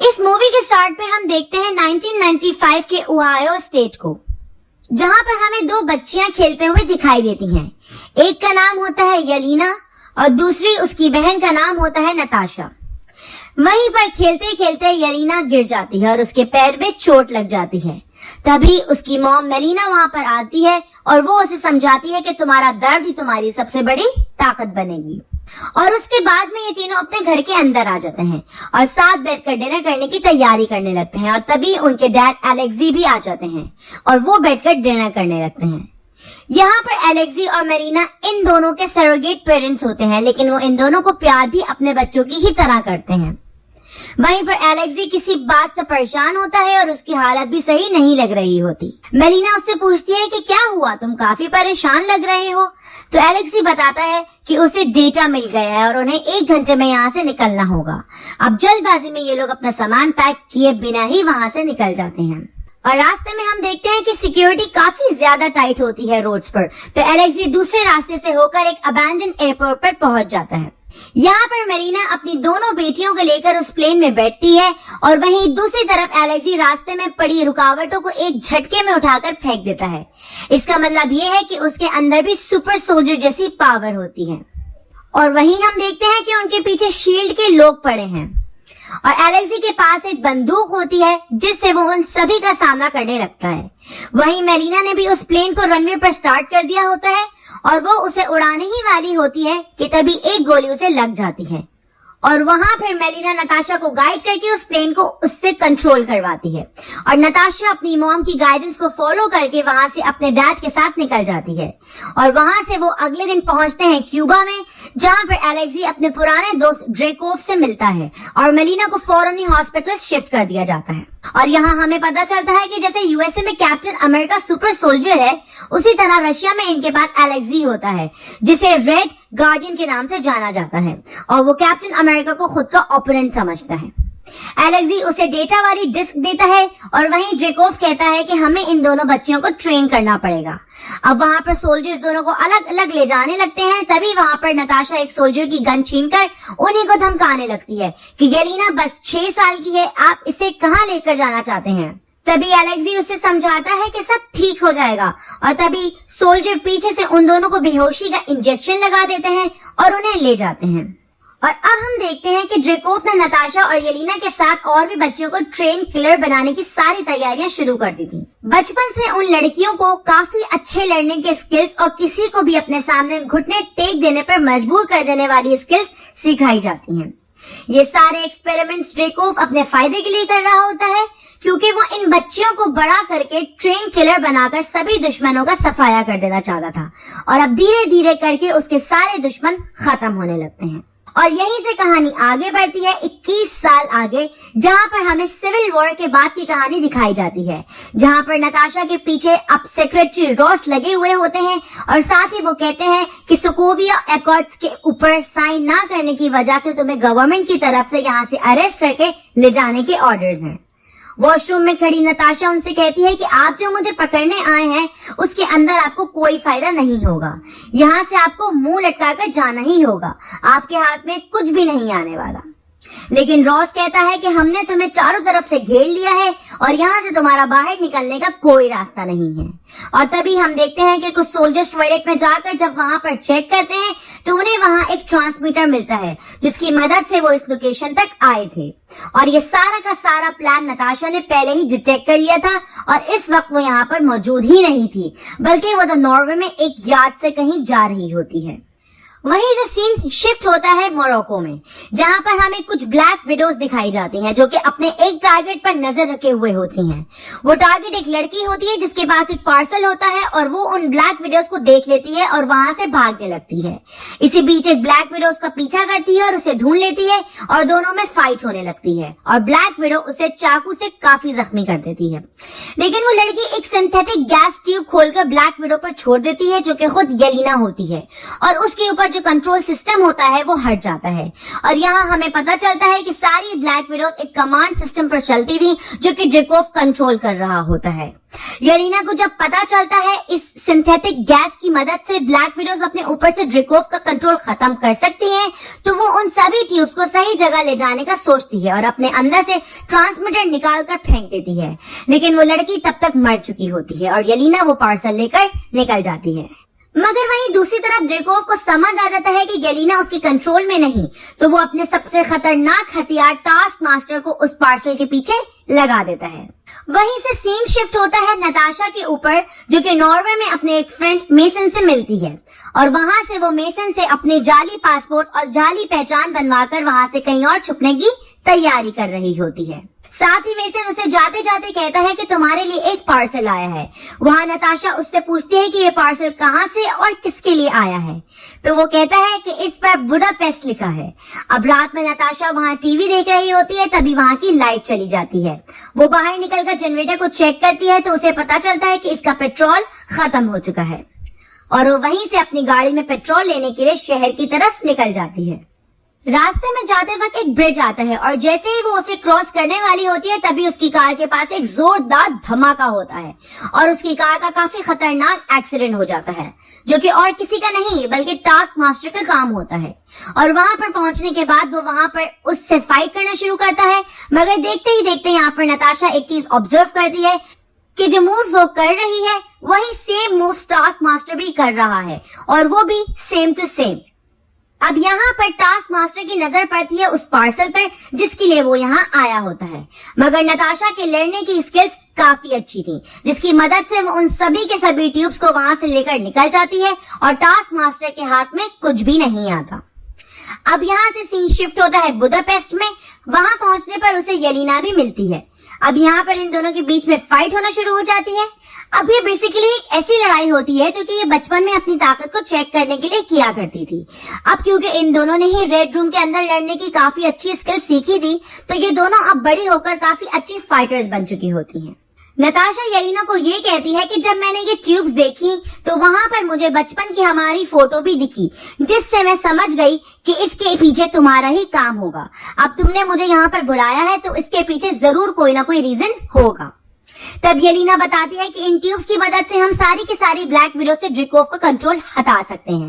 इस मूवी के स्टार्ट पे हम देखते हैं 1995 के ओहायो स्टेट को, जहां पर हमें दो बच्चियां खेलते हुए दिखाई देती हैं। एक का नाम होता है येलेना और दूसरी उसकी बहन का नाम होता है नताशा। वहीं पर खेलते खेलते येलेना गिर जाती है और उसके पैर में चोट लग जाती है। तभी उसकी मॉम मेलिना वहां पर आती है और वो उसे समझाती है कि तुम्हारा दर्द ही तुम्हारी सबसे बड़ी ताकत बनेगी। और उसके बाद में ये तीनों अपने घर के अंदर आ जाते हैं और साथ बैठकर डिनर करने की तैयारी करने लगते हैं। और तभी उनके डैड एलेक्सी भी आ जाते हैं और वो बैठकर डिनर करने लगते हैं। यहाँ पर एलेक्सी और मेलिना इन दोनों के सरोगेट पेरेंट्स होते हैं, लेकिन वो इन दोनों को प्यार भी अपने बच्चों की ही तरह करते हैं। वहीं पर एलेक्सी किसी बात से परेशान होता है और उसकी हालत भी सही नहीं लग रही होती। मेलिना उससे पूछती है कि क्या हुआ, तुम काफी परेशान लग रहे हो। तो एलेक्सी बताता है कि उसे डेटा मिल गया है और उन्हें 1 घंटे में यहाँ से निकलना होगा। अब जल्दबाजी में ये लोग अपना सामान पैक किए बिना ही वहाँ से निकल जाते हैं। और रास्ते में हम देखते हैं कि सिक्योरिटी काफी ज्यादा टाइट होती है रोड्स पर। तो एलेक्सी दूसरे रास्ते से होकर एक अबैंडन एयरपोर्ट पर पहुंच जाता है। यहाँ पर मेलिना अपनी दोनों बेटियों को लेकर उस प्लेन में बैठती है और वहीं दूसरी तरफ एलेक्सी रास्ते में पड़ी रुकावटों को एक झटके में उठाकर फेंक देता है। इसका मतलब ये है कि उसके अंदर भी सुपर सोल्जर जैसी पावर होती है। और वहीं हम देखते हैं कि उनके पीछे शील्ड के लोग पड़े हैं और एलेक्सी के पास एक बंदूक होती है जिससे वो उन सभी का सामना करने लगता है। वहीं मेलिना ने भी उस प्लेन को रनवे पर स्टार्ट कर दिया होता है और वो उसे उड़ाने ही वाली होती है कि तभी एक गोली उसे लग जाती है। और वहां फिर मेलिना नताशा को गाइड करके उस प्लेन को उससे कंट्रोल करवाती है और नताशा अपनी मॉम की गाइडेंस को फॉलो करके वहां से अपने डैड के साथ निकल जाती है। और वहां से वो अगले दिन पहुंचते हैं क्यूबा में, जहां पर एलेक्सी अपने पुराने दोस्त ड्रेकोव से मिलता है और मेलिना को फौरन ही हॉस्पिटल शिफ्ट कर दिया जाता है। और यहाँ हमें पता चलता है कि जैसे यूएसए में कैप्टन अमेरिका सुपर सोल्जर है, उसी तरह रशिया में इनके पास एलेक्सी होता है जिसे रेड गार्डियन के नाम से जाना जाता है और वो कैप्टन अमेरिका को खुद का ओपोनेंट समझता है। एलेक्सी उसे डेटा वाली डिस्क देता है और वहीं ड्रेकोव कहता है कि हमें इन दोनों बच्चियों को ट्रेन करना पड़ेगा। अब वहां पर सोल्जर्स दोनों को अलग अलग ले जाने लगते हैं। तभी वहां पर नताशा एक सोल्जर की गन छीनकर उन्हीं को धमकाने लगती है कि येलेना बस 6 साल की है, आप इसे कहाँ लेकर जाना चाहते हैं। तभी एलेक्सी उसे समझाता है कि सब ठीक हो जाएगा और तभी सोल्जर पीछे से उन दोनों को बेहोशी का इंजेक्शन लगा देते हैं और उन्हें ले जाते हैं। और अब हम देखते हैं कि ड्रेकोव ने नताशा और येलेना के साथ और भी बच्चियों को ट्रेन किलर बनाने की सारी तैयारियां शुरू कर दी थी। बचपन से उन लड़कियों को काफी अच्छे लड़ने के स्किल्स और किसी को भी अपने सामने घुटने टेक देने पर मजबूर कर देने वाली स्किल्स सिखाई जाती हैं। ये सारे एक्सपेरिमेंट्स ड्रेकोव अपने फायदे के लिए कर रहा होता है, क्योंकि वो इन बच्चियों को बड़ा करके ट्रेन किलर बनाकर सभी दुश्मनों का सफाया कर देना चाहता था। और अब धीरे धीरे करके उसके सारे दुश्मन खत्म होने लगते हैं। और यहीं से कहानी आगे बढ़ती है 21 साल आगे, जहां पर हमें सिविल वॉर के बाद की कहानी दिखाई जाती है, जहां पर नताशा के पीछे अब सेक्रेटरी रॉस लगे हुए होते हैं और साथ ही वो कहते हैं कि सोकोविया एकॉर्ड्स के ऊपर साइन ना करने की वजह से तुम्हें गवर्नमेंट की तरफ से यहाँ से अरेस्ट करके ले जाने के ऑर्डर्स हैं। वॉशरूम में खड़ी नताशा उनसे कहती है कि आप जो मुझे पकड़ने आए हैं उसके अंदर आपको कोई फायदा नहीं होगा, यहाँ से आपको मुंह लटका कर जाना ही होगा, आपके हाथ में कुछ भी नहीं आने वाला। लेकिन रॉस कहता है कि हमने तुम्हें चारों तरफ से घेर लिया है और यहाँ से तुम्हारा बाहर निकलने का कोई रास्ता नहीं है। और तभी हम देखते हैं कि कुछ सोल्जर्स टॉयलेट में जाकर जब वहां पर चेक करते हैं तो उन्हें वहां एक ट्रांसमीटर मिलता है जिसकी मदद से वो इस लोकेशन तक आए थे। और ये सारा का सारा प्लान नताशा ने पहले ही डिटेक्ट कर लिया था और इस वक्त वो यहाँ पर मौजूद ही नहीं थी, बल्कि वो तो नॉर्वे में एक यार्ड से कहीं जा रही होती है। वहीं से सीन शिफ्ट होता है मोरक्को में, जहां पर हमें कुछ ब्लैक विडोज दिखाई जाती हैं जो कि अपने एक टारगेट पर नजर रखे हुए होती हैं। वो टारगेट एक लड़की होती है जिसके पास एक पार्सल होता है और वो उन ब्लैक विडोज को देख लेती है और वहां से भागने लगती है। इसी बीच एक ब्लैक विडो उसका पीछा करती है और उसे ढूंढ लेती है और दोनों में फाइट होने लगती है और ब्लैक विडो उसे चाकू से काफी जख्मी कर देती है। लेकिन वो लड़की एक सिंथेटिक गैस ट्यूब खोलकर ब्लैक विडो पर छोड़ देती है जो कि खुद येलेना होती है और उसके ऊपर जो कंट्रोल सिस्टम होता है वो हट जाता है और यहाँ हमें पता चलता है कि सारी ब्लैक विडो एक कमांड सिस्टम पर चलती थी जो कि ड्रेकोव कंट्रोल कर रहा होता है। येलेना को जब पता चलता है इस सिंथेटिक गैस की मदद से ब्लैक विडोज अपने ऊपर से ड्रेकोव का कंट्रोल खत्म कर सकती हैं, तो वो उन सभी ट्यूब्स को सही जगह ले जाने का सोचती है और अपने अंदर से ट्रांसमीटर निकाल कर फेंक देती है। लेकिन वो लड़की तब तक मर चुकी होती है और येलेना वो पार्सल लेकर निकल जाती है। मगर वहीं दूसरी तरफ ड्रेकोव को समझ आ जाता है कि येलेना उसके कंट्रोल में नहीं, तो वो अपने सबसे खतरनाक हथियार टास्क मास्टर को उस पार्सल के पीछे लगा देता है। वहीं से सीन शिफ्ट होता है नताशा के ऊपर, जो कि नॉर्वे में अपने एक फ्रेंड मेसन से मिलती है और वहां से वो मेसन से अपने जाली पासपोर्ट और जाली पहचान बनवाकर वहां से कहीं और छुपने की तैयारी कर रही होती है। साथ ही मेसन उसे जाते जाते कहता है कि तुम्हारे लिए एक पार्सल आया है। वहाँ नताशा उससे पूछती है कि ये पार्सल कहाँ से और किसके लिए आया है, तो वो कहता है कि इस पर बुडापेस्ट लिखा है। अब रात में नताशा वहाँ टीवी देख रही होती है, तभी वहाँ की लाइट चली जाती है। वो बाहर निकलकर जनरेटर को चेक करती है तो उसे पता चलता है कि इसका पेट्रोल खत्म हो चुका है और वो वहीं से अपनी गाड़ी में पेट्रोल लेने के लिए शहर की तरफ निकल जाती है। रास्ते में जाते वक्त एक ब्रिज आता है और जैसे ही वो उसे क्रॉस करने वाली होती है तभी उसकी कार के पास एक जोरदार धमाका होता है और उसकी कार का काफी खतरनाक एक्सीडेंट हो जाता है, जो कि और किसी का नहीं बल्कि टास्क मास्टर का काम होता है। और वहां पर पहुंचने के बाद वो वहां पर उससे फाइट करना शुरू करता है, मगर देखते ही देखते यहाँ पर नताशा एक चीज ऑब्जर्व करती है कि जो मूव्स वो कर रही है वही सेम मूव्स टास्क मास्टर भी कर रहा है और वो भी सेम टू सेम। अब यहाँ पर टास्क मास्टर की नजर पड़ती है उस पार्सल पर जिसके लिए वो यहाँ आया होता है, मगर नताशा के लड़ने की स्किल्स काफी अच्छी थी, जिसकी मदद से वो उन सभी के सभी ट्यूब्स को वहां से लेकर निकल जाती है और टास्क मास्टर के हाथ में कुछ भी नहीं आता। अब यहाँ से सीन शिफ्ट होता है बुडापेस्ट में। वहां पहुंचने पर उसे येलेना भी मिलती है। अब यहाँ पर इन दोनों के बीच में फाइट होना शुरू हो जाती है। अब ये बेसिकली एक ऐसी लड़ाई होती है जो कि ये बचपन में अपनी ताकत को चेक करने के लिए किया करती थी। अब क्योंकि इन दोनों ने ही रेड रूम के अंदर लड़ने की काफी अच्छी स्किल सीखी थी, तो ये दोनों अब बड़ी होकर काफी अच्छी फाइटर्स बन चुकी होती हैं। नताशा येलेना को ये कहती है कि जब मैंने ये ट्यूब्स देखी तो वहां पर मुझे बचपन की हमारी फोटो भी दिखी, जिससे मैं समझ गई कि इसके पीछे तुम्हारा ही काम होगा। अब तुमने मुझे यहाँ पर बुलाया है तो इसके पीछे जरूर कोई ना कोई रीजन होगा। तब येलेना बताती है कि इन ट्यूब्स की मदद से हम सारी की सारी ब्लैक विडो से ड्रेकोव का कंट्रोल हटा सकते हैं।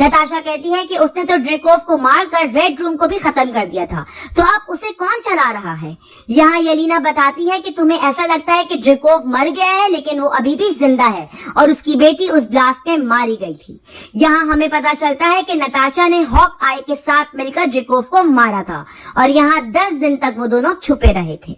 नताशा कहती है कि उसने तो ड्रेकोव को मारकर रेड रूम को भी खत्म कर दिया था, तो अब उसे कौन चला रहा है। यहाँ येलेना बताती है कि तुम्हें ऐसा लगता है कि ड्रेकोव मर गया है, लेकिन वो अभी भी जिंदा है और उसकी बेटी उस ब्लास्ट में मारी गई थी। यहाँ हमें पता चलता है कि नताशा ने हॉक आई के साथ मिलकर ड्रेकोव को मारा था और यहाँ 10 दिन तक वो दोनों छुपे रहे थे।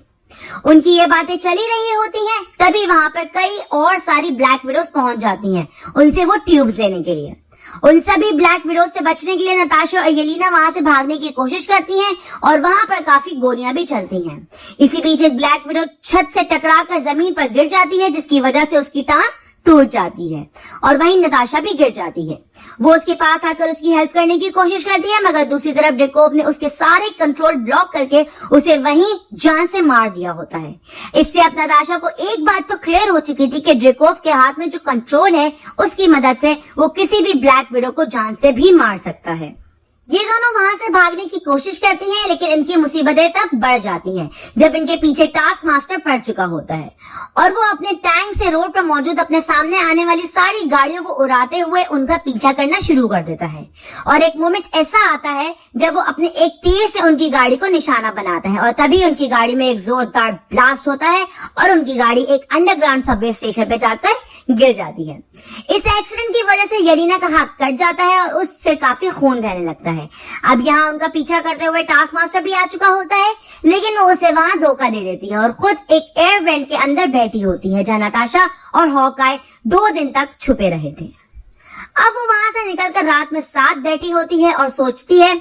उनकी ये बातें चली रही होती हैं, तभी वहां पर कई और सारी ब्लैक विडोज पहुंच जाती हैं उनसे वो ट्यूब्स लेने के लिए। उन सभी ब्लैक विडोज से बचने के लिए नताशा और येलेना वहां से भागने की कोशिश करती हैं और वहां पर काफी गोलियां भी चलती हैं। इसी बीच एक ब्लैक विडो छत से टकराकर जमीन पर गिर जाती है, जिसकी वजह से उसकी टांग टूट जाती है और वहीं नताशा भी गिर जाती है। वो उसके पास आकर उसकी हेल्प करने की कोशिश करती है, मगर दूसरी तरफ ड्रेकोव ने उसके सारे कंट्रोल ब्लॉक करके उसे वहीं जान से मार दिया होता है। इससे अब नताशा को एक बात तो क्लियर हो चुकी थी कि ड्रेकोव के हाथ में जो कंट्रोल है उसकी मदद से वो किसी भी ब्लैक विडो को जान से भी मार सकता है। ये दोनों वहां से भागने की कोशिश करती हैं, लेकिन इनकी मुसीबतें तब बढ़ जाती हैं जब इनके पीछे टास्क मास्टर पड़ चुका होता है और वो अपने टैंक से रोड पर मौजूद अपने सामने आने वाली सारी गाड़ियों को उड़ाते हुए उनका पीछा करना शुरू कर देता है। और एक मोमेंट ऐसा आता है जब वो अपने एक तीर से उनकी गाड़ी को निशाना बनाता है और तभी उनकी गाड़ी में एक जोरदार ब्लास्ट होता है और उनकी गाड़ी एक अंडरग्राउंड सबवे स्टेशन पे जाकर गिर जाती है। इस एक्सीडेंट की वजह से येलेना का हाथ कट जाता है और उससे काफी खून बहने लगता है। अब यहाँ उनका पीछा करते हुए टास्क मास्टर भी आ चुका होता है, लेकिन वो उसे वहां धोखा दे देती है और खुद एक एयर वेंट के अंदर बैठी होती है जहाँ नताशा और हॉकाई 2 दिन तक छुपे रहे थे। अब वो वहां से निकलकर रात में साथ बैठी होती है और सोचती है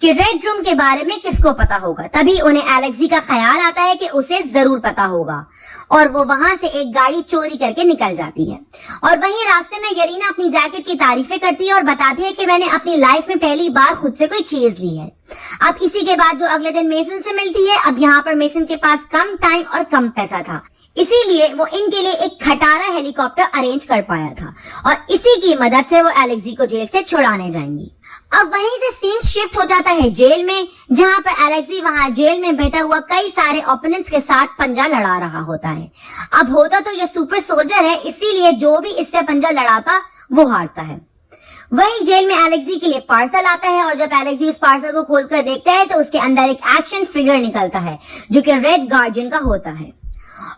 कि रेड रूम के बारे में किसको पता होगा। तभी उन्हें एलेक्सी का ख्याल आता है कि उसे जरूर पता होगा और वो वहां से एक गाड़ी चोरी करके निकल जाती है। और वहीं रास्ते में येलेना अपनी जैकेट की तारीफें करती है और बताती है कि मैंने अपनी लाइफ में पहली बार खुद से कोई चीज ली है। अब इसी के बाद वो अगले दिन मेसन से मिलती है। अब यहाँ पर मेसन के पास कम टाइम और कम पैसा था, इसीलिए वो इनके लिए एक खटारा हेलीकॉप्टर अरेंज कर पाया था और इसी की मदद से वो एलेक्सी को जेल से छुड़ाने जाएंगी। अब वहीं से सीन शिफ्ट हो जाता है जेल में, जहां पर एलेक्सी वहां जेल में बैठा हुआ कई सारे ओपोनेंट्स के साथ पंजा लड़ा रहा होता है। अब होता तो ये सुपर सोल्जर है, इसीलिए जो भी इससे पंजा लड़ाता वो हारता है। वहीं जेल में एलेक्सी के लिए पार्सल आता है और जब एलेक्सी उस पार्सल को खोलकर देखता है तो उसके अंदर एक एक्शन फिगर निकलता है जो कि रेड गार्जियन का होता है।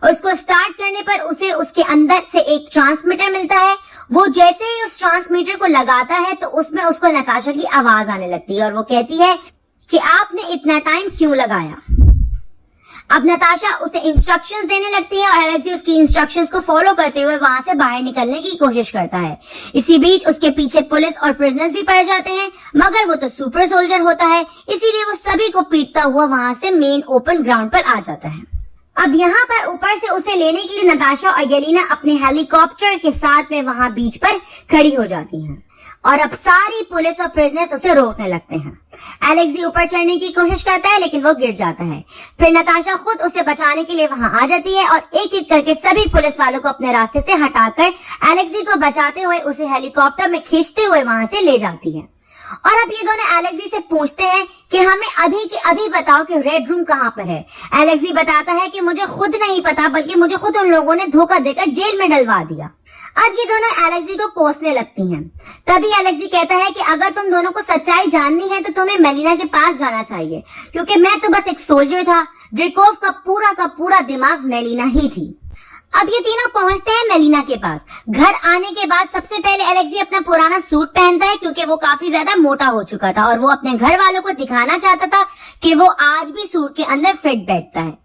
उसको स्टार्ट करने पर उसे उसके अंदर से एक ट्रांसमीटर मिलता है। वो जैसे ही उस ट्रांसमीटर को लगाता है तो उसमें उसको नताशा की आवाज आने लगती है और वो कहती है कि आपने इतना टाइम क्यों लगाया। अब नताशा उसे इंस्ट्रक्शंस देने लगती है और एलेक्सी उसकी इंस्ट्रक्शंस को फॉलो करते हुए वहां से बाहर निकलने की कोशिश करता है। इसी बीच उसके पीछे पुलिस और प्रिजनर्स भी पड़ जाते हैं, मगर वो तो सुपर सोल्जर होता है, इसीलिए वो सभी को पीटता हुआ वहां से मेन ओपन ग्राउंड पर आ जाता है। अब यहाँ पर ऊपर से उसे लेने के लिए नताशा और येलेना अपने हेलीकॉप्टर के साथ में वहां बीच पर खड़ी हो जाती हैं और अब सारी पुलिस और प्रिजनर्स उसे रोकने लगते हैं। एलेक्सी ऊपर चढ़ने की कोशिश करता है लेकिन वो गिर जाता है। फिर नताशा खुद उसे बचाने के लिए वहां आ जाती है और एक एक करके सभी पुलिस वालों को अपने रास्ते से हटाकर एलेक्सी को बचाते हुए उसे हेलीकॉप्टर में खींचते हुए वहां से ले जाती है। और अब ये दोनों एलेक्सी से पूछते हैं कि हमें अभी के अभी बताओ कि रेड रूम कहाँ पर है। एलेक्सी बताता है कि मुझे खुद नहीं पता, बल्कि मुझे खुद उन लोगों ने धोखा देकर जेल में डलवा दिया। अब ये दोनों एलेक्सी को कोसने लगती हैं। तभी एलेक्सी कहता है कि अगर तुम दोनों को सच्चाई जाननी है तो तुम्हें मेलिना के पास जाना चाहिए, क्योंकि मैं तो बस एक सोल्जर था। ड्रेकोव का पूरा दिमाग मेलिना ही थी। अब ये तीनों पहुंचते हैं मेलिना के पास। घर आने के बाद सबसे पहले एलेक्सी अपना पुराना सूट पहनता है, क्योंकि वो काफी ज्यादा मोटा हो चुका था और वो अपने घर वालों को दिखाना चाहता था कि वो आज भी सूट के अंदर फिट बैठता है।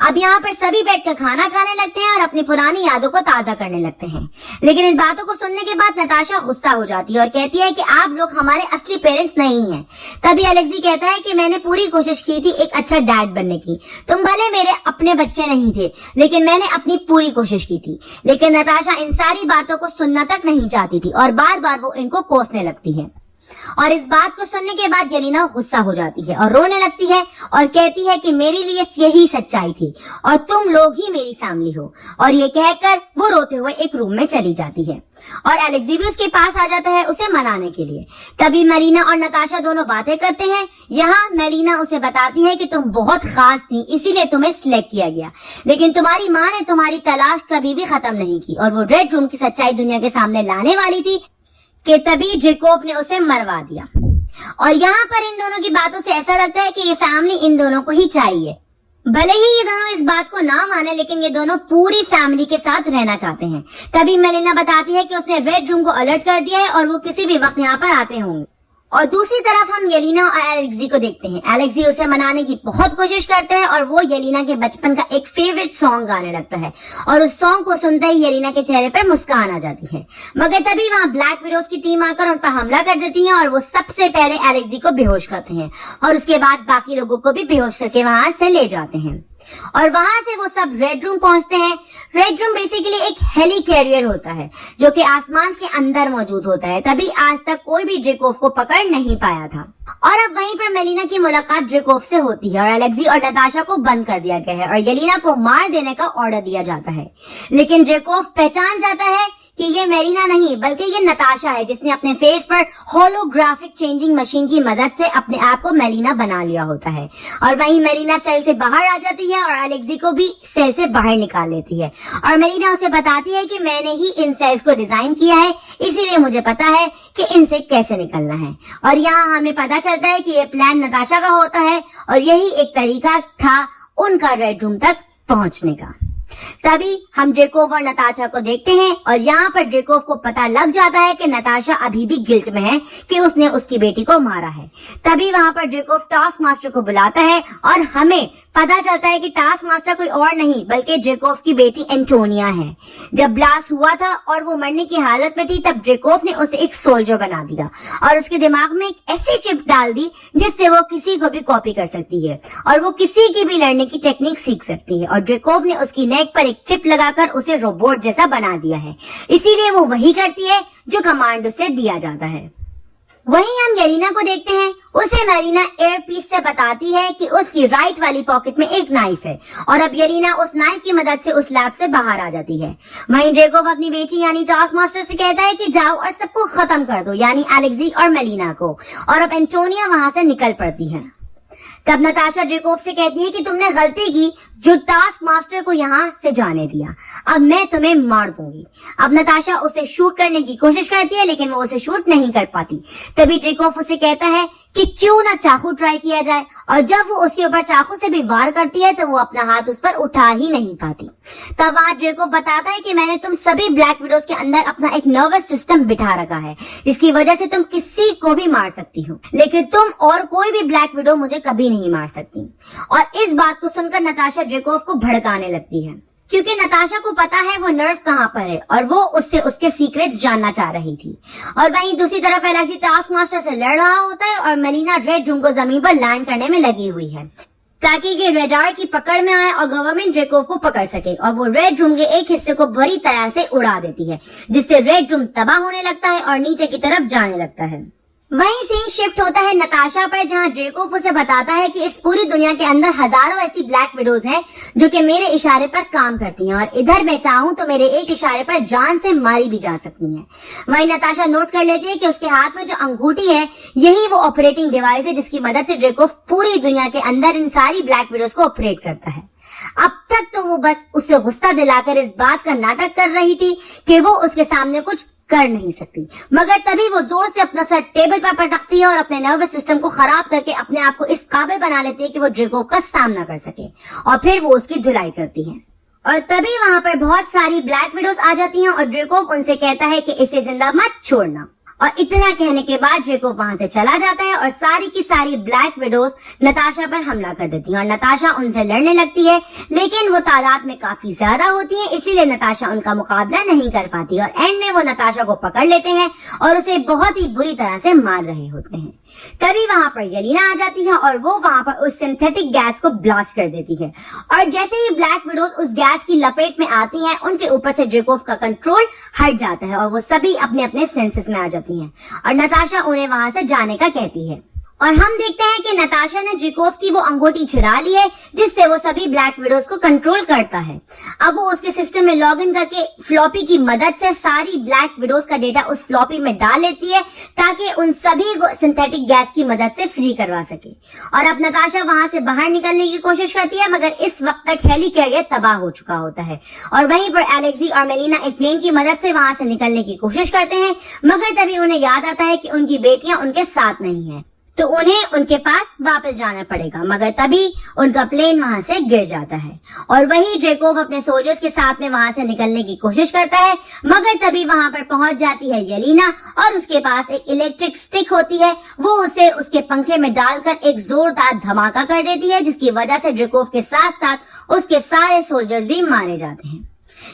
अब यहाँ पर सभी बैठकर खाना खाने लगते हैं और अपनी पुरानी यादों को ताजा करने लगते हैं। लेकिन इन बातों को सुनने के बाद नताशा गुस्सा हो जाती है और कहती है कि आप लोग हमारे असली पेरेंट्स नहीं हैं। तभी एलेक्सी कहता है कि मैंने पूरी कोशिश की थी एक अच्छा डैड बनने की। तुम भले मेरे अपने बच्चे नहीं थे, लेकिन मैंने अपनी पूरी कोशिश की थी। लेकिन नताशा इन सारी बातों को सुनना तक नहीं चाहती थी और बार बार वो इनको कोसने लगती है। और इस बात को सुनने के बाद येलेना गुस्सा हो जाती है और रोने लगती है और कहती है कि मेरे लिए यही सच्चाई थी और तुम लोग ही मेरी फैमिली हो। और ये कहकर वो रोते हुए एक रूम में चली जाती है और एलेक्सी भी उसके पास आ जाता है उसे मनाने के लिए। तभी मेलिना और नताशा दोनों बातें करते हैं। यहाँ मेलिना उसे बताती है कि तुम बहुत खास थी, इसीलिए तुम्हें सिलेक्ट किया गया, लेकिन तुम्हारी माँ ने तुम्हारी तलाश कभी भी खत्म नहीं की और वो रेड रूम की सच्चाई दुनिया के सामने लाने वाली थी कि तभी ड्रेकोव ने उसे मरवा दिया। और यहाँ पर इन दोनों की बातों से ऐसा लगता है कि ये फैमिली इन दोनों को ही चाहिए। भले ही ये दोनों इस बात को ना माने, लेकिन ये दोनों पूरी फैमिली के साथ रहना चाहते हैं। तभी मेलिना बताती है कि उसने रेड रूम को अलर्ट कर दिया है और वो किसी भी वक्त यहाँ पर आते होंगे। और दूसरी तरफ हम येलेना और एलेक्सी को देखते हैं। एलेक्सी उसे मनाने की बहुत कोशिश करता है और वो येलेना के बचपन का एक फेवरेट सॉन्ग गाने लगता है और उस सॉन्ग को सुनते ही येलेना के चेहरे पर मुस्कान आ जाती है। मगर तभी वहाँ ब्लैक विडोज की टीम आकर उन पर हमला कर देती है और वो सबसे पहले एलेक्सी को बेहोश करते हैं और उसके बाद बाकी लोगों को भी बेहोश करके वहां से ले जाते हैं। और वहां से वो सब रेड रूम पहुंचते हैं। रेड रूम बेसिकली एक हेली कैरियर होता है जो कि आसमान के अंदर मौजूद होता है। तभी आज तक कोई भी ड्रेकोव को पकड़ नहीं पाया था। और अब वहीं पर मेलिना की मुलाकात ड्रेकोव से होती है और एलेक्सी और नताशा को बंद कर दिया गया है और येलेना को मार देने का ऑर्डर दिया जाता है। लेकिन ड्रेकोव पहचान जाता है कि ये मेलिना नहीं बल्कि ये नताशा है, जिसने अपने फेस पर होलोग्राफिक चेंजिंग मशीन की मदद से अपने आप को मेलिना बना लिया होता है। और वहीं मेलिना सेल से बाहर आ जाती है और एलेक्सी को भी सेल से बाहर निकाल लेती है और मेलिना उसे बताती है कि मैंने ही इन सेल्स को डिजाइन किया है, इसीलिए मुझे पता है कि इनसे कैसे निकलना है। और यहाँ हमें पता चलता है कि ये प्लान नताशा का होता है और यही एक तरीका था उनका रेड रूम तक पहुंचने का। तभी हम ड्रेकोव और नताशा को देखते हैं और यहाँ पर ड्रेकोव को पता लग जाता है कि नताशा अभी भी गिल्ट में है कि उसने उसकी बेटी को मारा है। तभी वहाँ पर ड्रेकोव टास्क मास्टर को बुलाता है और हमें पता चलता है कि टास्क मास्टर कोई और नहीं बल्कि ड्रेकोव की बेटी एंटोनिया है। जब ब्लास्ट हुआ था और वो मरने की हालत में थी, तब ड्रेकोव ने उसे एक सोल्जर बना दिया और उसके दिमाग में एक ऐसी चिप डाल दी जिससे वो किसी को भी कॉपी कर सकती है और वो किसी की भी लड़ने की टेक्निक सीख सकती है। और ड्रेकोव ने उसकी नेक पर एक चिप लगाकर उसे रोबोट जैसा बना दिया है, इसीलिए वो वही करती है जो कमांड उसे दिया जाता है। वहीं हम येलिना को देखते हैं। उसे मेलिना एयरपीस से बताती है कि उसकी राइट वाली पॉकेट में एक नाइफ है और अब येलिना उस नाइफ की मदद से उस लैब से बाहर आ जाती है। वहीं जेकोब अपनी बेटी यानी टास्क मास्टर से कहता है कि जाओ और सबको खत्म कर दो, यानी एलेक्सी और मेलिना को, और अब एंटोनिया वहां से निकल पड़ती है। तब नताशा जेकोब से कहती है कि तुमने गलती की जो टास्क मास्टर को यहाँ से जाने दिया, अब मैं तुम्हें मार दूंगी। अब नताशा उसे शूट करने की कोशिश करती है लेकिन वो उसे शूट नहीं कर पाती। तभी जेकोब उसे कहता है कि क्यों ना चाकू ट्राई किया जाए, और जब वो उसके ऊपर चाकू से भी वार करती है तो वो अपना हाथ उस पर उठा ही नहीं पाती। तब वहां जेकोब बताता है कि मैंने तुम सभी ब्लैक विडोज के अंदर अपना एक नर्वस सिस्टम बिठा रखा है जिसकी वजह से तुम किसी को भी मार सकती हो, लेकिन तुम और कोई भी ब्लैक विडो मुझे कभी नहीं मार सकती। और इस बात को सुनकर नताशा जेकोब को भड़काने लगती है क्योंकि नताशा को पता है वो नर्व कहाँ पर है और वो उससे उसके सीक्रेट्स जानना चाह रही थी। और वहीं दूसरी तरफ एलेक्सी टास्क मास्टर से लड़ रहा होता है और मेलिना रेड रूम को जमीन पर लैंड करने में लगी हुई है ताकि ये रेडार की पकड़ में आए और गवर्नमेंट जेकोब को पकड़ सके, और वो रेड रूम के एक हिस्से को बुरी तरह से उड़ा देती है जिससे रेड रूम तबाह होने लगता है और नीचे की तरफ जाने लगता है। वहीं सीन शिफ्ट होता है नताशा पर, जहां जेकोब उसे बताता है कि इस पूरी दुनिया के अंदर हजारों ऐसी ब्लैक विडोज हैं जो कि मेरे इशारे पर काम करती हैं और इधर मैं चाहूं तो मेरे एक इशारे पर जान से मारी भी जा सकती हैं। वहीं नताशा नोट कर लेती है कि उसके हाथ में जो अंगूठी है यही वो ऑपरेटिंग डिवाइस है जिसकी मदद से जेकोब पूरी दुनिया के अंदर इन सारी ब्लैक विडोज को ऑपरेट करता है। अब तक तो वो बस उसे गुस्सा दिलाकर इस बात का नाटक कर रही थी कि वो उसके सामने कुछ कर नहीं सकती, मगर तभी वो जोर से अपना सर टेबल पर पटकती है और अपने नर्वस सिस्टम को खराब करके अपने आप को इस काबिल बना लेती है कि वो जेकोब का सामना कर सके, और फिर वो उसकी धुलाई करती है। और तभी वहां पर बहुत सारी ब्लैक विडोज आ जाती हैं और जेकोब उनसे कहता है कि इसे जिंदा मत छोड़ना, और इतना कहने के बाद जेकोब वहां से चला जाता है और सारी की सारी ब्लैक विडोज नताशा पर हमला कर देती हैं और नताशा उनसे लड़ने लगती है, लेकिन वो तादाद में काफी ज्यादा होती है इसीलिए नताशा उनका मुकाबला नहीं कर पाती और एंड में वो नताशा को पकड़ लेते हैं और उसे बहुत ही बुरी तरह से मार रहे होते हैं। तभी वहां पर येलिना आ जाती है और वो वहां पर उस सिंथेटिक गैस को ब्लास्ट कर देती है, और जैसे ही ब्लैक विडोज उस गैस की लपेट में आती हैं उनके ऊपर से जेकोब का कंट्रोल हट जाता है और वो सभी अपने अपने सेंसेस में आ जाती हैं और नताशा उन्हें वहां से जाने का कहती है। और हम देखते हैं कि नताशा ने जेकोब की वो अंगूठी चुरा ली है जिससे वो सभी ब्लैक विडोज को कंट्रोल करता है। अब वो उसके सिस्टम में लॉग इन करके फ्लॉपी की मदद से सारी ब्लैक विडोज का डेटा उस फ्लॉपी में डाल लेती है ताकि उन सभी को सिंथेटिक गैस की मदद से फ्री करवा सके। और अब नताशा वहां से बाहर निकलने की कोशिश करती है मगर इस वक्त तक हेली कैरियर तबाह हो चुका होता है और वहीं पर एलेक्सी और मेलिना एक प्लेन की मदद से वहां से निकलने की कोशिश करते हैं, मगर तभी उन्हें याद आता है कि उनकी बेटियां उनके साथ नहीं है तो उन्हें उनके पास वापस जाना पड़ेगा, मगर तभी उनका प्लेन वहां से गिर जाता है और वही जेकोब अपने सोल्जर्स के साथ में वहां से निकलने की कोशिश करता है, मगर तभी वहां पर पहुंच जाती है येलिना और उसके पास एक इलेक्ट्रिक स्टिक होती है। वो उसे उसके पंखे में डालकर एक जोरदार धमाका कर देती है जिसकी वजह से जेकोब के साथ साथ उसके सारे सोल्जर्स भी मारे जाते हैं।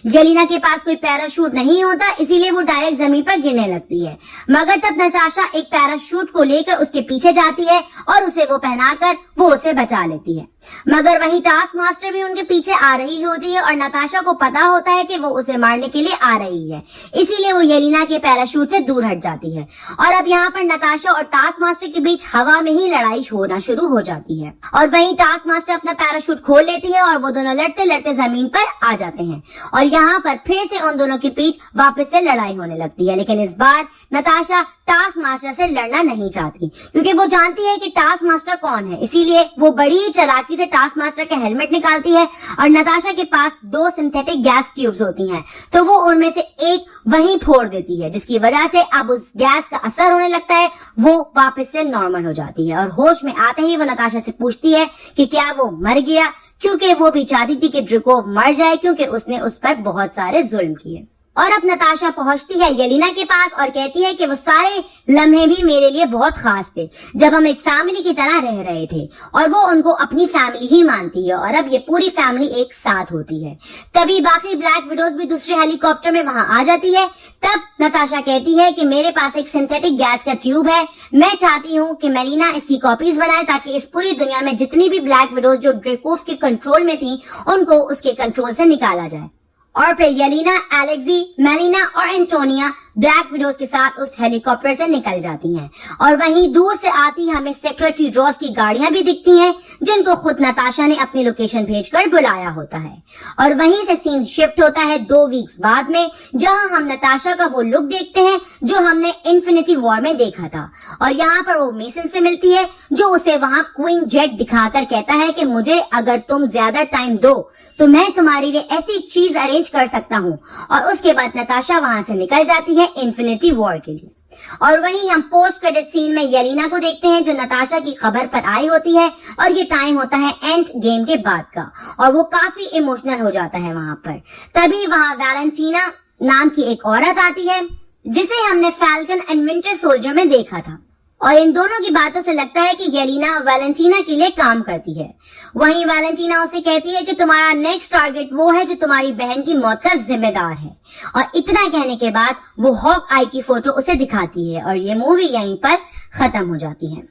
येलिना के पास कोई पैराशूट नहीं होता इसीलिए वो डायरेक्ट जमीन पर गिरने लगती है, मगर तब नताशा एक पैराशूट को लेकर उसके पीछे जाती है और उसे वो पहनाकर वो उसे बचा लेती है, मगर वहीं टास्क मास्टर भी उनके पीछे आ रही होती है और नताशा को पता होता है कि वो उसे मारने के लिए आ रही है, इसीलिए वो येलिना के पैराशूट से दूर हट जाती है। और अब यहाँ पर नताशा और टास्क मास्टर के बीच हवा में ही लड़ाई होना शुरू हो जाती है और वहीं टास्क मास्टर अपना पैराशूट खोल लेती है और वो दोनों लड़ते लड़ते जमीन पर आ जाते हैं और यहाँ पर फिर से उन दोनों के बीच वापस से लड़ाई होने लगती है, लेकिन इस बार नताशा टास्क मास्टर से लड़ना नहीं चाहती क्योंकि वो जानती है कि टास्क मास्टर कौन है, इसीलिए वो बड़ी चालाकी से टास्क मास्टर का हेलमेट निकालती है और नताशा के पास 2 सिंथेटिक गैस ट्यूब्स होती हैं तो वो उनमें से एक वहीं फोड़ देती है जिसकी वजह से अब उस गैस का असर होने लगता है, वो वापस से नॉर्मल हो जाती है और होश में आते ही वो नताशा से पूछती है कि क्या वो मर गया, क्योंकि वो भी चाहती थी कि जेकोब मर जाए क्योंकि उसने उस पर बहुत सारे जुल्म किए। और अब नताशा पहुंचती है येलिना के पास और कहती है कि वो सारे लम्हे भी मेरे लिए बहुत खास थे जब हम एक फैमिली की तरह रह रहे थे और वो उनको अपनी फैमिली ही मानती है और अब ये पूरी फैमिली एक साथ होती है। तभी बाकी ब्लैक विडोज भी दूसरे हेलीकॉप्टर में वहां आ जाती है। तब नताशा कहती है कि मेरे पास एक सिंथेटिक गैस का ट्यूब है, मैं चाहती हूँ कि मेलिना इसकी कॉपीज बनाए ताकि इस पूरी दुनिया में जितनी भी ब्लैक विडोज जो जेकोब के कंट्रोल में थी उनको उसके कंट्रोल से निकाला जाए। और फिर येलिना, एलेक्सी, मेलिना और एंटोनिया ब्लैक विडोज के साथ उस हेलीकॉप्टर से निकल जाती हैं। और वहीं दूर से आती हमें सेक्रेटरी रॉस की गाड़ियां भी दिखती हैं, जिनको खुद नताशा ने अपनी लोकेशन भेजकर बुलाया होता है। और वहीं से सीन शिफ्ट होता है 2 वीक्स बाद में, जहां हम नताशा का वो लुक देखते हैं जो हमने इन्फिनिटी वॉर में देखा था। और यहाँ पर वो मेसन से मिलती है, जो उसे वहां क्वीन जेट दिखाकर कहता है कि मुझे अगर तुम ज्यादा टाइम दो तो मैं तुम्हारे लिए ऐसी चीज अरेंज कर सकता हूँ। और उसके बाद नताशा वहां से निकल जाती है इन्फिनिटी वॉर के लिए। और वहीं हम पोस्ट क्रेडिट सीन में येलेना को देखते हैं, जो नताशा की खबर पर आई होती है। और ये टाइम होता है एंड गेम के बाद का, और वो काफी इमोशनल हो जाता है वहां पर। तभी वहां वैलेंटीना नाम की एक औरत आती है, जिसे हमने फैल्कन एंड विंटर सोल्जर में देखा था। और इन दोनों की बातों से लगता है कि येलेना वैलेंटीना के लिए काम करती है। वहीं वैलेंटीना उसे कहती है कि तुम्हारा नेक्स्ट टारगेट वो है जो तुम्हारी बहन की मौत का जिम्मेदार है। और इतना कहने के बाद वो हॉक आई की फोटो उसे दिखाती है, और ये मूवी यहीं पर खत्म हो जाती है।